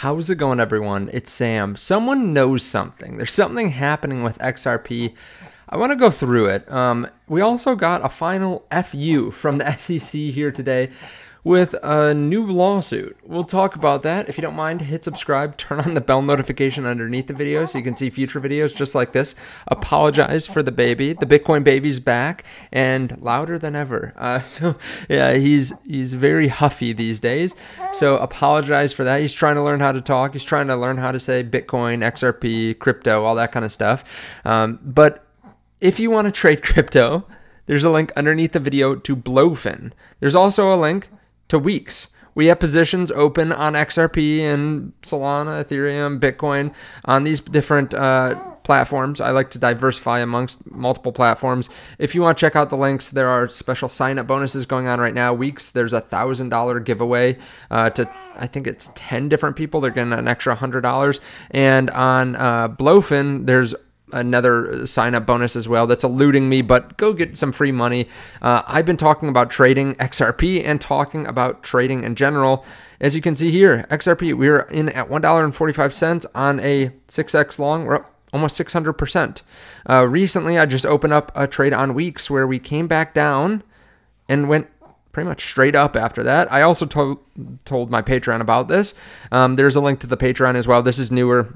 How's it going, everyone? It's Sam. Someone knows something. There's something happening with XRP. I want to go through it. We also got a final FU from the SEC here today with a new lawsuit. We'll talk about that. If you don't mind, hit subscribe, turn on the bell notification underneath the video so you can see future videos just like this. Apologize for the baby. The Bitcoin baby's back and louder than ever. So yeah, he's very huffy these days. So apologize for that. He's trying to learn how to talk. He's trying to learn how to say Bitcoin, XRP, crypto, all that kind of stuff. But if you want to trade crypto, there's a link underneath the video to Blofin. There's also a link to WEEX. We have positions open on XRP and Solana, Ethereum, Bitcoin on these different platforms. I like to diversify amongst multiple platforms. If you want to check out the links, there are special sign-up bonuses going on right now. WEEX, there's a $1,000 giveaway to, I think it's 10 different people. They're getting an extra $100. And on Blofin, there's another sign-up bonus as well that's eluding me, but go get some free money. I've been talking about trading XRP and talking about trading in general. As you can see here, XRP, we're in at $1.45 on a 6x long. We're up almost 600%. Recently, I just opened up a trade on WEEX where we came back down and went pretty much straight up after that. I also told my Patreon about this. There's a link to the Patreon as well. This is newer.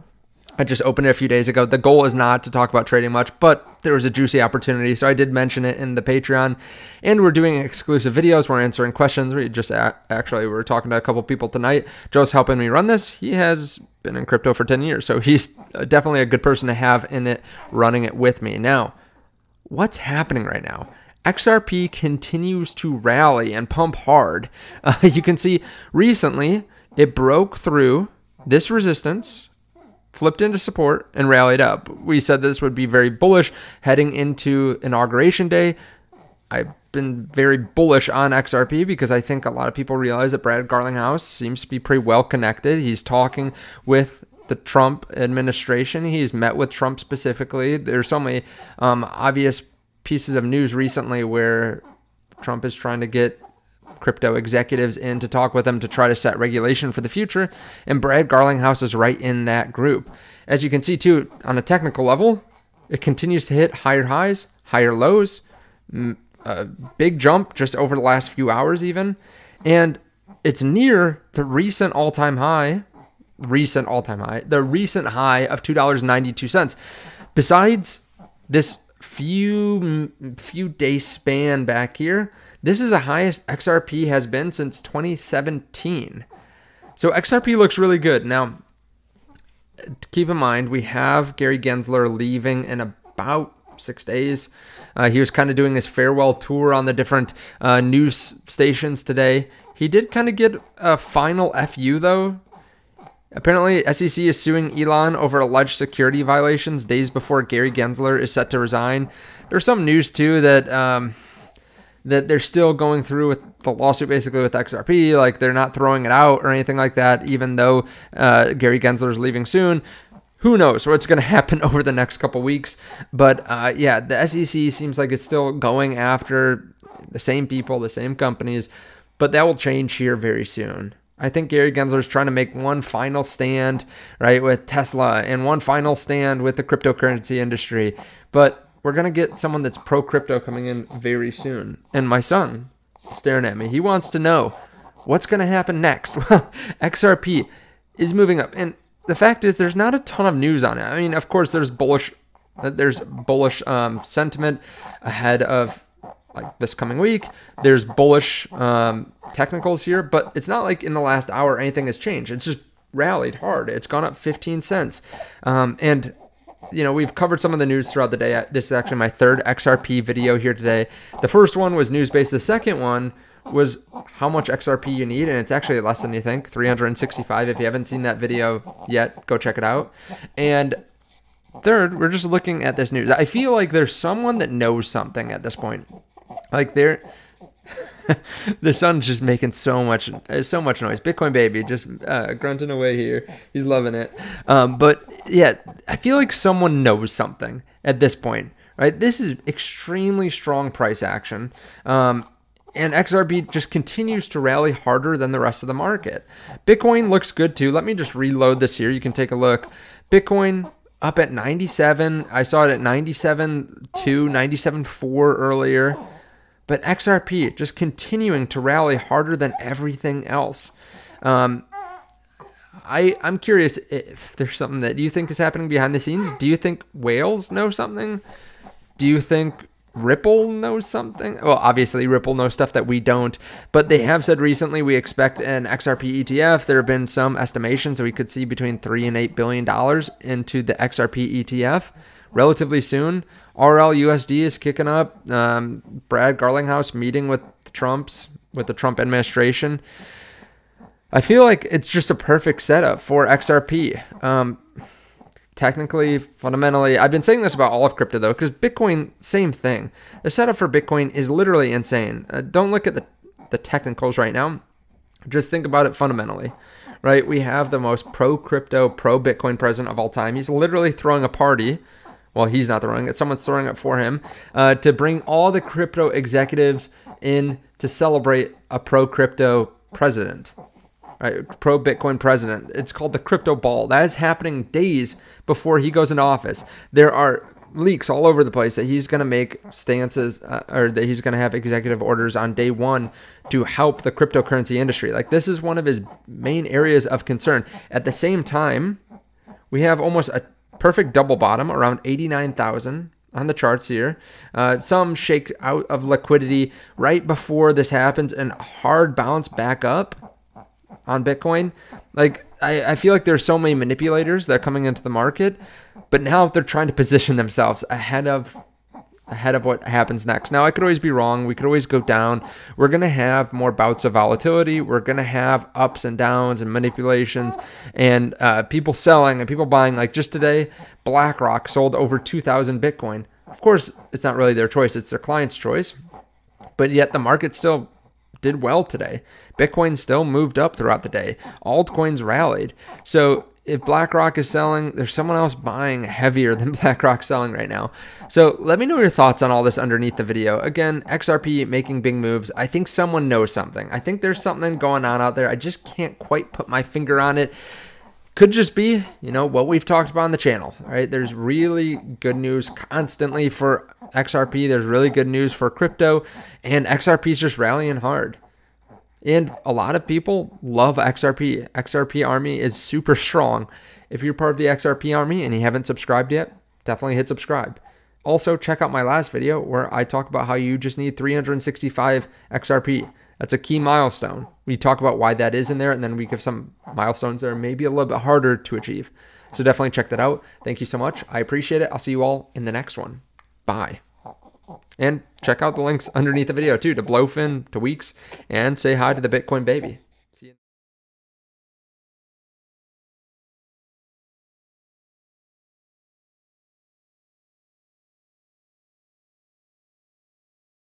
I just opened it a few days ago. The goal is not to talk about trading much, but there was a juicy opportunity, so I did mention it in the Patreon. And we're doing exclusive videos. We're answering questions. We just actually were talking to a couple people tonight. Joe's helping me run this. He has been in crypto for 10 years, so he's definitely a good person to have in it, running it with me. Now, what's happening right now? XRP continues to rally and pump hard. You can see recently it broke through this resistance, flipped into support, and rallied up. We said this would be very bullish heading into Inauguration Day. I've been very bullish on XRP because I think a lot of people realize that Brad Garlinghouse seems to be pretty well connected. He's talking with the Trump administration. He's met with Trump specifically. There's so many obvious pieces of news recently where Trump is trying to get crypto executives in to talk with them to try to set regulation for the future, and Brad Garlinghouse is right in that group. As you can see too, on a technical level, it continues to hit higher highs, higher lows, a big jump just over the last few hours even, and it's near the recent all-time high, the recent high of $2.92. Besides this few day span back here, this is the highest XRP has been since 2017. So XRP looks really good. Now, keep in mind, we have Gary Gensler leaving in about 6 days. He was kind of doing his farewell tour on the different news stations today. He did kind of get a final FU, though. Apparently, SEC is suing Elon over alleged security violations days before Gary Gensler is set to resign. There's some news, too, that they're still going through with the lawsuit basically with XRP, like they're not throwing it out or anything like that, even though Gary Gensler is leaving soon. Who knows what's going to happen over the next couple weeks. But yeah, the SEC seems like it's still going after the same people, the same companies, but that will change here very soon. I think Gary Gensler is trying to make one final stand, right, with Tesla and one final stand with the cryptocurrency industry. But we're going to get someone that's pro-crypto coming in very soon. And my son is staring at me. He wants to know what's going to happen next. Well, XRP is moving up. And the fact is there's not a ton of news on it. I mean, of course, there's bullish sentiment ahead of like this coming week. There's bullish technicals here, but it's not like in the last hour anything has changed. It's just rallied hard. It's gone up 15 cents. And you know, we've covered some of the news throughout the day. This is actually my third XRP video here today. The first one was news-based. The second one was how much XRP you need, and it's actually less than you think, 365. If you haven't seen that video yet, go check it out. And third, we're just looking at this news. I feel like there's someone that knows something at this point. Like the sun's just making so much noise. Bitcoin baby just grunting away here. He's loving it. But yeah, I feel like someone knows something at this point, right? This is extremely strong price action. And XRP just continues to rally harder than the rest of the market. Bitcoin looks good too. Let me just reload this here. You can take a look. Bitcoin up at 97. I saw it at 97.2, 97.4 earlier. But XRP just continuing to rally harder than everything else. I'm curious if there's something that you think is happening behind the scenes. Do you think whales know something? Do you think Ripple knows something? Well, obviously Ripple knows stuff that we don't, but they have said recently we expect an XRP ETF. There have been some estimations that we could see between $3 and $8 billion into the XRP ETF relatively soon. RLUSD is kicking up. Brad Garlinghouse meeting with the Trump administration. I feel like it's just a perfect setup for XRP. Technically, fundamentally, I've been saying this about all of crypto though, because Bitcoin, same thing. The setup for Bitcoin is literally insane. Don't look at the technicals right now. Just think about it fundamentally, right? We have the most pro-crypto, pro-Bitcoin president of all time. He's literally throwing a party. Well, he's not throwing it. Someone's throwing it for him to bring all the crypto executives in to celebrate a pro-crypto president. Right, pro-Bitcoin president. It's called the crypto ball. That is happening days before he goes into office. There are leaks all over the place that he's going to make stances or that he's going to have executive orders on day one to help the cryptocurrency industry. Like, this is one of his main areas of concern. At the same time, we have almost a perfect double bottom around 89,000 on the charts here. Some shake out of liquidity right before this happens and hard bounce back up on Bitcoin. Like, I feel like there's so many manipulators that are coming into the market, but now they're trying to position themselves ahead of what happens next. Now, I could always be wrong. We could always go down. We're going to have more bouts of volatility. We're going to have ups and downs and manipulations and people selling and people buying. Like just today, BlackRock sold over 2,000 Bitcoin. Of course, it's not really their choice. It's their client's choice. But yet the market still did well today. Bitcoin still moved up throughout the day. Altcoins rallied. So if BlackRock is selling, there's someone else buying heavier than BlackRock selling right now. So let me know your thoughts on all this underneath the video. Again, XRP making big moves. I think someone knows something. I think there's something going on out there. I just can't quite put my finger on it. Could just be, what we've talked about on the channel, right? There's really good news constantly for XRP. There's really good news for crypto, and XRP is just rallying hard. And a lot of people love XRP. XRP army is super strong. If you're part of the XRP army and you haven't subscribed yet, definitely hit subscribe. Also, check out my last video where I talk about how you just need 365 XRP. That's a key milestone. We talk about why that is in there, and then we give some milestones that are maybe a little bit harder to achieve. So definitely check that out. Thank you so much. I appreciate it. I'll see you all in the next one. Bye. And check out the links underneath the video too, to Blofin, to WEEX, and say hi to the Bitcoin baby.